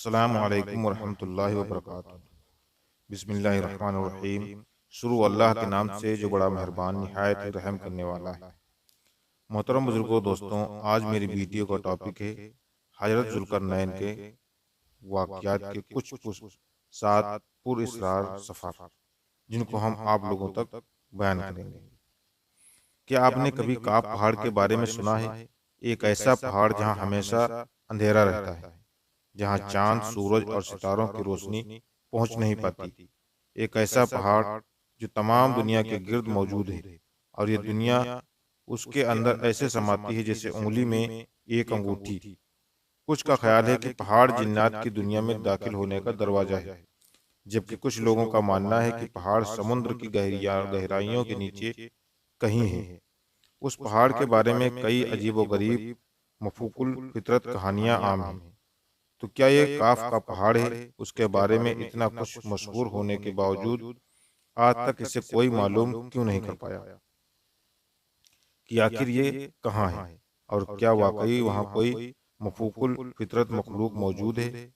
السلام علیکم ورحمۃ اللہ وبرکاتہ۔ بسم اللہ الرحمن الرحیم۔ شروع اللہ کے نام سے جو بڑا مہربان نہایت ہی رحم کرنے والا ہے۔ محترم بزرگوں، دوستوں، آج میری ویڈیو کا ٹاپک ہے حضرت ذوالقرنین کے واقعات کے کچھ سات پر اسرار سفر، جن کو ہم آپ لوگوں تک بیان کریں گے۔ کیا آپ نے کبھی کاف پہاڑ کے بارے میں سنا ہے؟ ایک ایسا پہاڑ جہاں ہمیشہ اندھیرا رہتا ہے، جہاں چاند، سورج اور ستاروں کی روشنی پہنچ نہیں پاتی۔ ایک ایسا پہاڑ جو تمام دنیا کے گرد موجود ہے، اور یہ دنیا اس کے اندر ایسے سماتی ہے جیسے انگلی میں ایک انگوٹھی۔ کچھ کا خیال ہے کہ پہاڑ جنات کی دنیا میں داخل ہونے کا دروازہ ہے، جبکہ کچھ لوگوں کا ماننا ہے کہ پہاڑ سمندر کی گہرائیوں کے نیچے کہیں ہے۔ اس پہاڑ کے بارے میں کئی عجیب و غریب مفوق الفطرت کہانیاں عام ہیں۔ تو کیا یہ کاف کا پہاڑ ہے؟ اس کے بارے میں اتنا کچھ مشہور ہونے کے باوجود آج تک اسے کوئی معلوم کیوں نہیں کر پایا کہ آخر یہ کہاں ہے، اور کیا واقعی وہاں کوئی مفوق الفطرت مخلوق موجود ہے؟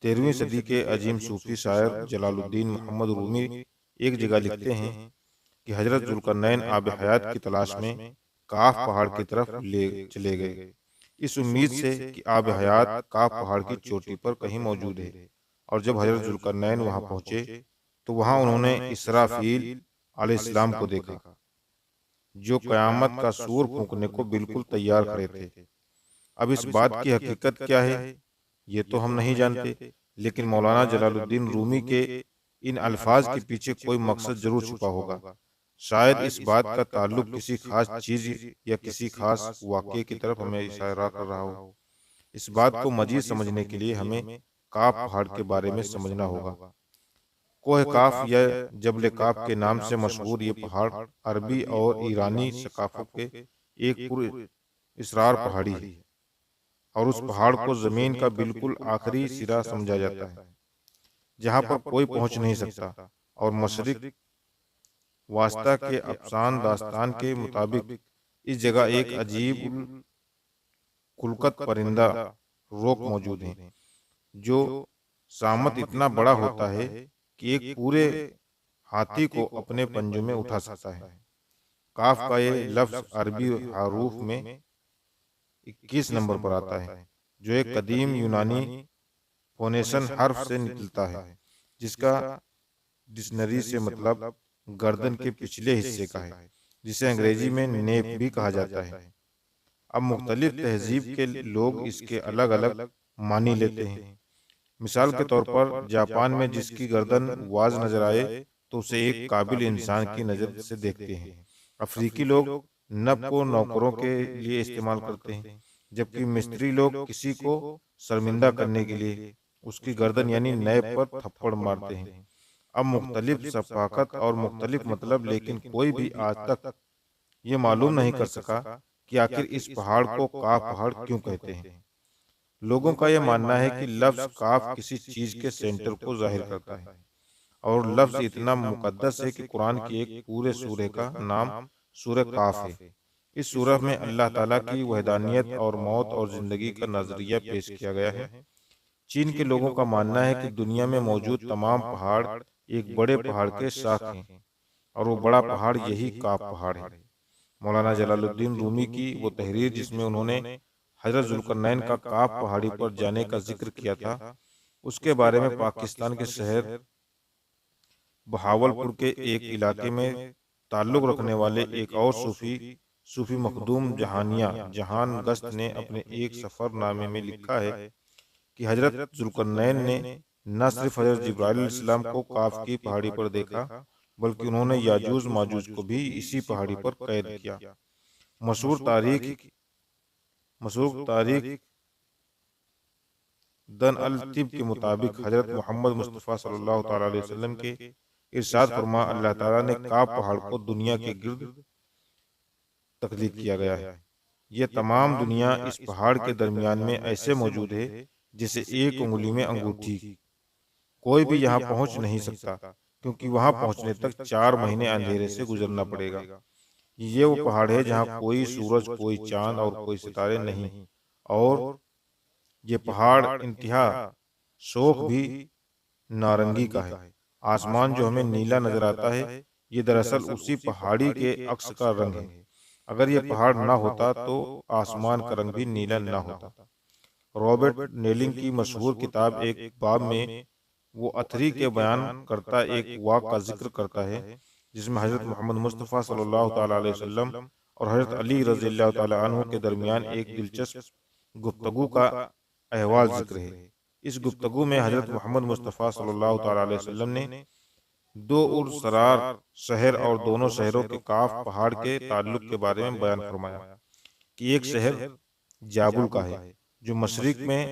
13ویں صدی کے عظیم صوفی شاعر جلال الدین محمد رومی ایک جگہ لکھتے ہیں کہ حضرت ذوالقرنین آب حیات کی تلاش میں کاف پہاڑ کی طرف چلے گئے، اس امید سے کہ آب حیات کاف پہاڑ کی چوٹی پر کہیں موجود ہے۔ اور جب حضرت ذوالقرنین وہاں پہنچے تو وہاں انہوں نے اسرافیل علیہ السلام کو دیکھا، جو قیامت کا سور پھونکنے کو بالکل تیار کھڑے تھے۔ اب اس بات کی حقیقت کیا ہے یہ تو ہم نہیں جانتے، لیکن مولانا جلال الدین رومی کے ان الفاظ کے پیچھے کوئی مقصد ضرور چھپا ہوگا۔ شاید اس بات کا تعلق کسی خاص چیز یا کسی خاص واقعے کی طرف ہمیں اشارہ کر رہا ہو۔ اس بات کو مزید سمجھنے کے لیے ہمیں کاف پہاڑ کے بارے میں سمجھنا ہوگا۔ کوہ کاف یا جبل کاف کے نام سے مشہور یہ پہاڑ عربی اور ایرانی ثقافت کے ایک پر اسرار پہاڑی ہے، اور اس پہاڑ کو زمین کا بالکل آخری سرا سمجھا جاتا ہے، جہاں پر کوئی پہنچ نہیں سکتا۔ اور مشرق واسطہ کے افسان داستان کے مطابق اس جگہ ایک عجیب الخلقت پرندہ روک موجود ہیں، جو سامت اتنا بڑا ہوتا ہے کہ ایک پورے ہاتھی کو اپنے پنجوں میں اٹھا سکتا ہے۔ کاف کا یہ لفظ عربی حروف میں 21 نمبر پر آتا ہے، جو ایک قدیم یونانی فونیشن حرف سے نکلتا ہے، جس کا ڈکشنری سے مطلب گردن کے پچھلے حصے کا ہے، جسے انگریزی میں نیپ بھی کہا جاتا ہے۔ اب مختلف تہذیب کے لوگ اس کے الگ الگ معنی لیتے ہیں۔ مثال کے طور پر جاپان میں جس کی گردن واز نظر آئے تو اسے ایک قابل انسان کی نظر سے دیکھتے ہیں۔ افریقی لوگ نب کو نوکروں کے لیے استعمال کرتے ہیں، جبکہ مصری لوگ کسی کو شرمندہ کرنے کے لیے اس کی گردن یعنی نیب پر تھپڑ مارتے ہیں۔ اب مختلف ثقافت اور مختلف مطلب، لیکن کوئی بھی آج تک یہ معلوم نہیں کر سکا کہ آخر اس پہاڑ کو کاف پہاڑ کیوں کہتے ہیں۔ لوگوں کا یہ ماننا ہے کہ لفظ کاف کسی چیز کے سینٹر کو ظاہر کرتا ہے، اور لفظ اتنا مقدس ہے کہ قرآن کی ایک پورے سورہ کا نام سورہ کاف ہے۔ اس سورہ میں اللہ تعالیٰ کی وحدانیت اور موت اور زندگی کا نظریہ پیش کیا گیا ہے۔ چین کے لوگوں کا ماننا ہے کہ دنیا میں موجود تمام پہاڑ ایک بڑے پہاڑ کے ساتھ ہیں، اور وہ بڑا پہاڑ یہی کاف پہاڑ ہے۔ مولانا جلال الدین رومی کی وہ تحریر جس میں انہوں نے حضرت ذوالقرنین کا کاف پہاڑی پر جانے کا ذکر کیا تھا، اس کے بارے میں پاکستان کے شہر بہاولپور کے ایک علاقے میں تعلق رکھنے والے ایک اور صوفی مخدوم جہان گست نے اپنے ایک سفر نامے میں لکھا ہے کہ حضرت ذوالقرنین نے نہ صرف حضرت جبرائیل علیہ السلام کو کاف کی پہاڑی پر دیکھا، بلکہ انہوں نے یاجوج ماجوج کو بھی اسی پہاڑی پر قید کیا۔ مشہور تاریخ دن الطب کے مطابق حضرت محمد مصطفیٰ صلی اللہ تعالی علیہ وسلم کے ارشاد فرما اللہ تعالیٰ نے کاف پہاڑ کو دنیا کے گرد تخلیق کیا گیا ہے۔ یہ تمام دنیا اس پہاڑ کے درمیان میں ایسے موجود ہے جیسے ایک انگلی میں انگوٹھی۔ کوئی بھی یہاں پہنچ نہیں سکتا، کیونکہ وہاں پہنچنے تک 4 مہینے اندھیرے سے گزرنا پڑے گا۔ یہ وہ پہاڑ ہے جہاں کوئی سورج، کوئی چاند اور کوئی ستارے نہیں، اور یہ پہاڑ انتہا شوخ بھی نارنگی کا ہے۔ آسمان جو ہمیں نیلا نظر آتا ہے یہ دراصل اسی پہاڑی کے عکس کا رنگ ہے۔ اگر یہ پہاڑ نہ ہوتا تو آسمان کا رنگ بھی نیلا نہ ہوتا۔ رابرٹ نیلنگ کی مشہور کتاب ایک باب میں وہ اتھری کے بیان کرتا ایک واقعہ کا ذکر کرتا ہے جس میں حضرت محمد مصطفیٰ صلی اللہ تعالیٰ علیہ وسلم اور حضرت علی رضی اللہ تعالیٰ عنہ کے درمیان ایک دلچسپ گفتگو کا احوال ذکر ہے۔ اس گفتگو میں حضرت محمد مصطفیٰ صلی اللہ تعالیٰ علیہ وسلم نے دو اور سرار شہر اور دونوں شہروں کے کاف پہاڑ کے تعلق کے بارے میں بیان فرمایا کہ ایک شہر جابل کا ہے جو مشرق میں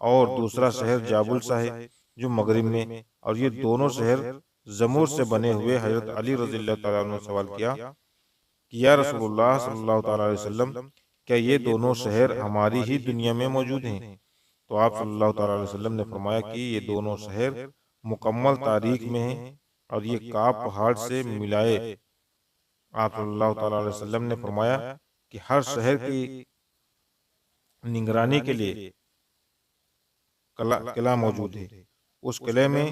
اور دوسرا شہر جابل سا ہے جو مغرب میں، اور یہ دونوں شہر زمور سے بنے ہوئے۔ حضرت علی رضی اللہ تعالیٰ عنہ نے سوال کیا کہ یا رسول اللہ صلی اللہ تعالیٰ علیہ وسلم کیا یہ دونوں شہر ہماری ہی دنیا میں موجود ہیں؟ تو آپ صلی اللہ تعالیٰ علیہ وسلم نے فرمایا کہ یہ دونوں شہر مکمل تاریخ میں ہیں اور یہ کاف پہاڑ سے ملائے۔ آپ صلی اللہ تعالیٰ علیہ وسلم نے فرمایا کہ ہر شہر کی نگرانی کے لیے قلعہ موجود ہے، اس قلعے میں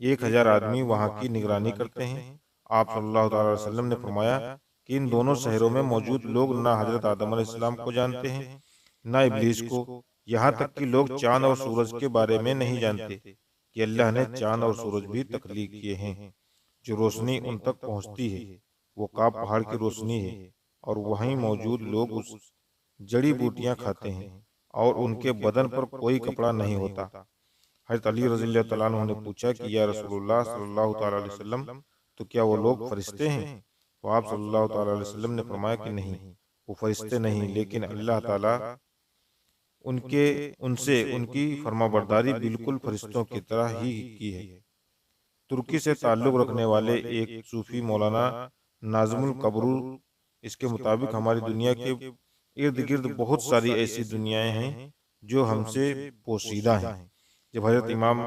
1000 آدمی وہاں کی نگرانی کرتے ہیں۔ آپ صلی اللہ تعالیٰ علیہ وسلم نے فرمایا کہ ان دونوں شہروں میں موجود لوگ نہ حضرت آدم علیہ السلام کو جانتے ہیں نہ ابلیس کو، یہاں تک کہ لوگ چاند اور سورج کے بارے میں نہیں جانتے کہ اللہ نے چاند اور سورج بھی تخلیق کیے ہیں۔ جو روشنی ان تک پہنچتی ہے وہ کاف پہاڑ کی روشنی ہے، اور وہیں موجود لوگ اس جڑی بوٹیاں کھاتے ہیں اور ان کے بدن پر کوئی کپڑا نہیں ہوتا۔ حضرت علی رضی اللہ تعالیٰ عنہ نے پوچھا کہ یا رسول اللہ صلی اللہ تعالیٰ علیہ وسلم تو کیا وہ لوگ فرشتے ہیں؟ تو آپ صلی اللہ تعالیٰ علیہ وسلم نے فرمایا کہ نہیں، وہ فرشتے نہیں، لیکن اللہ تعالیٰ ان سے ان کی فرما برداری بالکل فرشتوں کی طرح ہی کی ہے۔ ترکی سے تعلق رکھنے والے ایک صوفی مولانا ناظم القبرور اس کے مطابق ہماری دنیا کے ارد گرد بہت ساری ایسی دنیایں ہیں جو ہم سے پوشیدہ ہیں۔ جب حضرت امام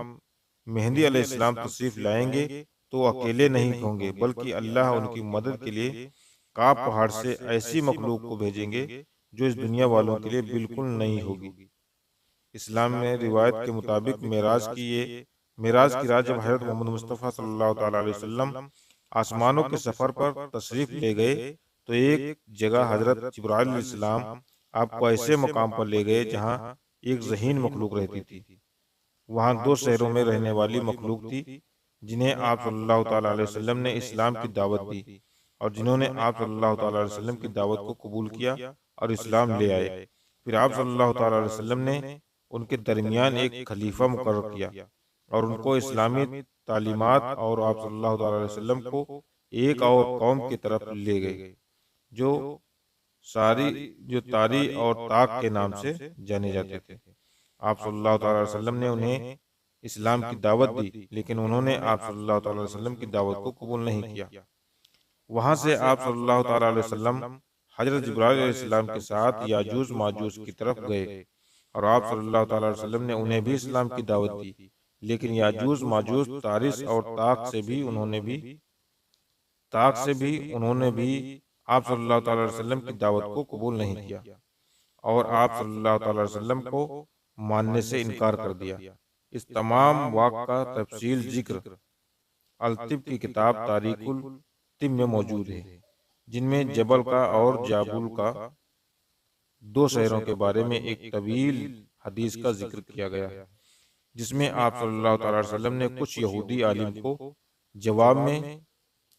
مہدی علیہ السلام تشریف لائیں گے تو اکیلے نہیں ہوں گے بلکہ اللہ ان کی مدد کے لیے کاف پہاڑ سے ایسی مخلوق کو بھیجیں گے جو اس دنیا والوں کے لیے بالکل نہیں ہوگی۔ اسلام میں روایت کے مطابق معراج کی رات جب حضرت محمد مصطفیٰ صلی اللہ تعالیٰ علیہ وسلم آسمانوں کے سفر پر تشریف لے گئے تو ایک جگہ حضرت جبرائیل علیہ السلام آپ کو ایسے مقام پر لے گئے جہاں ایک ذہین مخلوق رہتی تھی۔ وہاں 2 شہروں میں رہنے والی مخلوق تھی جنہیں آپ صلی اللہ تعالیٰ علیہ وسلم نے اسلام کی دعوت دی اور جنہوں نے آپ صلی اللہ تعالیٰ علیہ وسلم کی دعوت کو قبول کیا اور اسلام لے آئے۔ پھر آپ صلی اللہ تعالیٰ علیہ وسلم نے ان کے درمیان ایک خلیفہ مقرر کیا اور ان کو اسلامی تعلیمات اور آپ صلی اللہ تعالیٰ علیہ وسلم کو ایک اور قوم کی طرف لے گئے جو تاری اور تاک کے نام سے جانے جاتے تھے۔ آپ صلی اللہ تعالیٰ علیہ وسلم نے انہیں اسلام کی دعوت دی لیکن انہوں نے آپ صلی اللہ تعالیٰ علیہ وسلم کی دعوت کو قبول نہیں کیا۔ وہاں سے آپ صلی اللہ تعالیٰ علیہ وسلم حضرت جبرائیل علیہ السلام کے ساتھ یاجوج ماجوج کی طرف گئے اور آپ صلی اللہ تعالیٰ علیہ وسلم نے انہیں بھی اسلام کی دعوت دی، لیکن یاجوج ماجوج تارس اور تاک سے بھی انہوں نے بھی آپ صلی اللہ تعالیٰ علیہ وسلم کی دعوت کو قبول نہیں کیا اور آپ صلی اللہ تعالیٰ علیہ وسلم کو ماننے سے انکار کر دیا۔ اس تمام واقعہ کا تفصیل ذکر الطب کی کتاب تاریخ الطب میں موجود ہے، جن میں جبل کا اور جابل کا 2 شہروں کے بارے میں ایک طویل حدیث کا ذکر کیا گیا ہے، جس میں آپ صلی اللہ تعالیٰ علیہ وسلم نے کچھ یہودی عالم کو جواب میں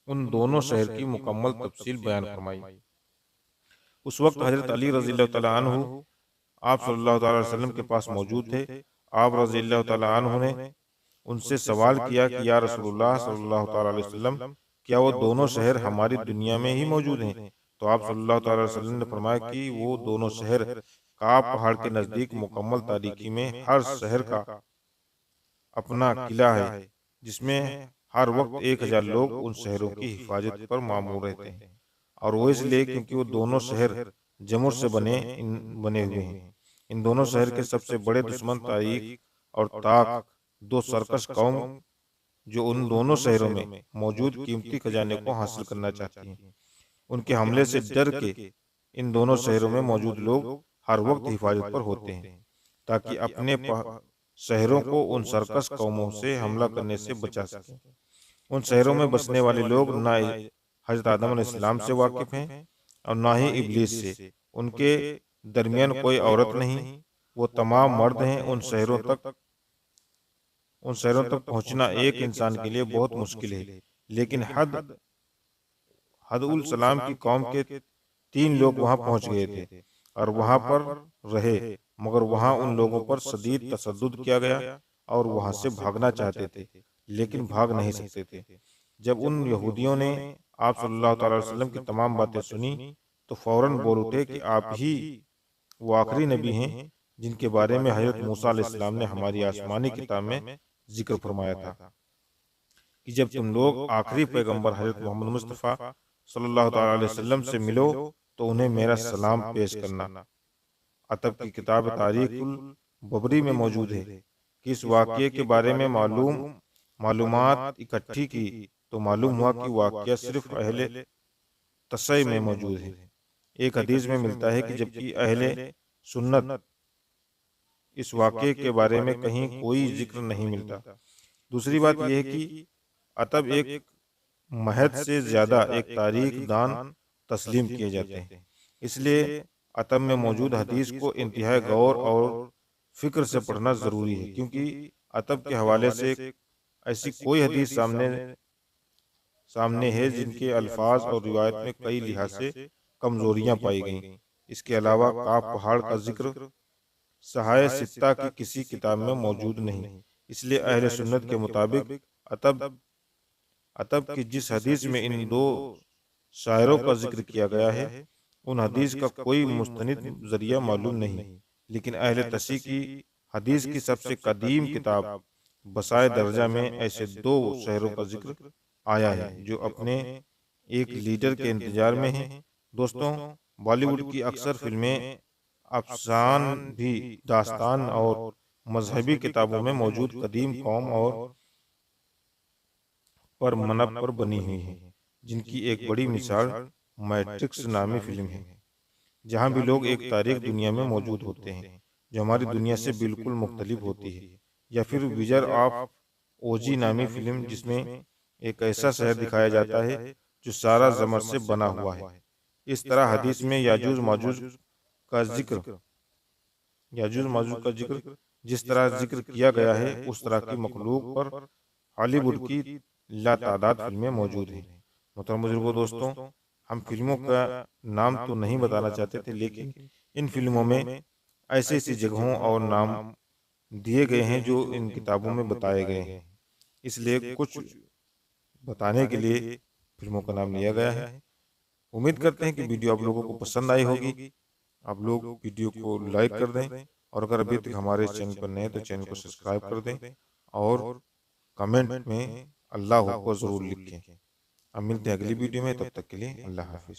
ان دونوں شہر کی مکمل تفصیل بیان فرمائی۔ اس وقت حضرت علی رضی اللہ تعالیٰ عنہ آپ صلی اللہ تعالیٰ علیہ وسلم کے پاس موجود تھے۔ آپ رضی اللہ تعالیٰ عنہ نے ان سے سوال کیا کہ یا رسول اللہ صلی اللہ تعالیٰ علیہ وسلم کیا وہ دونوں شہر ہماری دنیا میں ہی موجود ہیں؟ تو آپ صلی اللہ تعالیٰ علیہ وسلم نے فرمایا کہ وہ دونوں شہر کاف پہاڑ کے نزدیک مکمل تاریکی میں ہر شہر کا اپنا قلعہ ہے جس میں ہر وقت 1000 لوگ ان شہروں کی حفاظت پر مامور رہتے ہیں، اور وہ اس لیے کیونکہ وہ دونوں شہر جمر سے بنے ہوئے ہیں۔ ان دونوں شہر کے سب سے بڑے دشمن تاریخ اور تاک 2 سرکش قوم جو ان دونوں شہروں میں موجود قیمتی خزانے کو حاصل کرنا چاہتی ہیں، ان کے حملے سے ڈر کے ان دونوں شہروں میں موجود لوگ ہر وقت حفاظت پر ہوتے ہیں تاکہ اپنے شہروں کو ان سرکس قوموں سے حملہ کرنے سے بچا سکیں۔ ان شہروں میں بسنے والے لوگ نہ حضرت آدم علیہ السلام سے واقف ہیں اور نہ ہی ابلیس سے۔ ان کے درمیان کوئی عورت نہیں، وہ تمام مرد ہیں۔ ان شہروں تک پہنچنا ایک انسان کے لیے بہت مشکل ہے، لیکن حد السلام کی قوم کے 3 لوگ وہاں پہنچ گئے تھے اور وہاں پر رہے، مگر وہاں ان لوگوں پر شدید تشدد کیا گیا اور وہاں سے بھاگنا چاہتے تھے لیکن بھاگ نہیں سکتے تھے۔ جب ان یہودیوں نے آپ صلی اللہ تعالی وسلم کی تمام باتیں سنی تو فوراً بول اٹھے کہ آپ ہی وہ آخری نبی ہیں جن کے بارے میں حضرت موسیٰ علیہ السلام نے ہماری آسمانی کتاب میں ذکر فرمایا تھا کہ جب تم لوگ آخری پیغمبر حضرت محمد مصطفیٰ صلی اللہ تعالی علیہ وسلم سے ملو تو انہیں میرا سلام پیش کرنا۔ عتب کی کتاب تاریخ الببری میں موجود ہے کہ اس واقعے کے بارے میں معلومات اکٹھی کی تو معلوم ہوا کہ واقعہ صرف اہل تشیع میں موجود ہے۔ ایک حدیث میں ملتا ہے کہ جبکہ اہل سنت اس واقعے کے بارے میں کہیں کوئی ذکر نہیں ملتا۔ دوسری بات یہ ہے کہ عتب ایک محض سے زیادہ ایک تاریخ دان تسلیم کیے جاتے ہیں، اس لیے عتب میں موجود حدیث کو انتہائی غور اور فکر سے پڑھنا ضروری ہے، کیونکہ عتب کے حوالے سے ایسی کوئی حدیث سامنے ہے جن کے الفاظ اور روایت میں کئی لحاظ سے کمزوریاں پائی گئیں۔ اس کے علاوہ کاف پہاڑ کا ذکر صحائح ستہ کی کسی کتاب میں موجود نہیں، اس لیے اہل سنت کے مطابق عتب کی جس حدیث میں ان 2 شاعروں کا ذکر کیا گیا ہے ان حدیث کا کوئی مستند ذریعہ معلوم نہیں، لیکن اہل تشیع کی حدیث کی سب سے قدیم کتاب بسائے درجہ میں ایسے 2 شہروں کا ذکر آیا ہے جو اپنے ایک لیڈر کے انتظار میں ہیں۔ دوستوں، بالی ووڈ کی اکثر فلمیں افسان بھی داستان اور مذہبی کتابوں میں موجود قدیم قوم اور پر منب پر بنی ہوئی ہیں، جن کی ایک بڑی مثال میٹرکس نامی فلم ہے، جہاں بھی لوگ ایک تاریخ دنیا میں موجود ہوتے ہیں جو ہماری دنیا سے بالکل مختلف ہوتی ہے، یا پھر وزر آف اوجی نامی فلم جس میں ایک ایسا شہر دکھایا جاتا ہے جو سارا زمر سے بنا ہوا ہے۔ اس طرح حدیث میں یاجوج ماجوج کا ذکر جس طرح ذکر کیا گیا ہے اس طرح کی مخلوق پر ہالی ووڈ کی لاتعداد فلمیں موجود ہیں۔ محترم بزرگوں، دوستوں، ہم فلموں کا نام تو نہیں بتانا چاہتے تھے، لیکن ان فلموں میں ایسی ایسی جگہوں اور نام دیے گئے ہیں جو ان کتابوں میں بتائے گئے ہیں، اس لیے کچھ بتانے کے لیے فلموں کا نام لیا گیا ہے۔ امید کرتے ہیں کہ ویڈیو آپ لوگوں کو پسند آئی ہوگی۔ آپ لوگ ویڈیو کو لائک کر دیں، اور اگر ابھی تک ہمارے چینل پر نئے تو چینل کو سبسکرائب کر دیں اور کمنٹ میں اللہ کو ضرور لکھیں۔ اب ملتے ہیں اگلی ویڈیو میں، تب تک کے لیے اللہ حافظ۔